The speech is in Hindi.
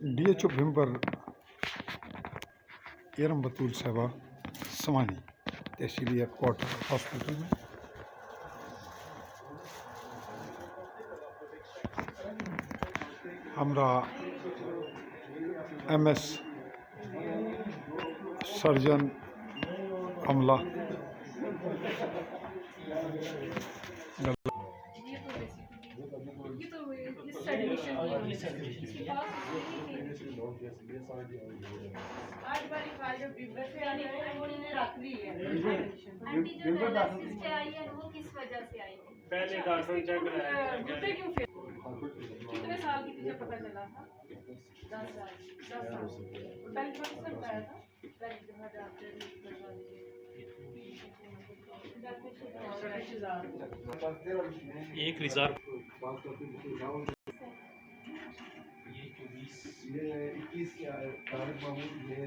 DHO भीमपर एरम बतूल साहबा समानी तहसीली क्वार्टर हॉस्पिटल में हमरा MS सर्जन अमला पहले डॉक्टर चेक कराया कितने साल की थी जब पता चला था? 10 साल। 10 साल पहले कौन सा बताया था? एक रिजर्व ये 21 तारिक महमूद ये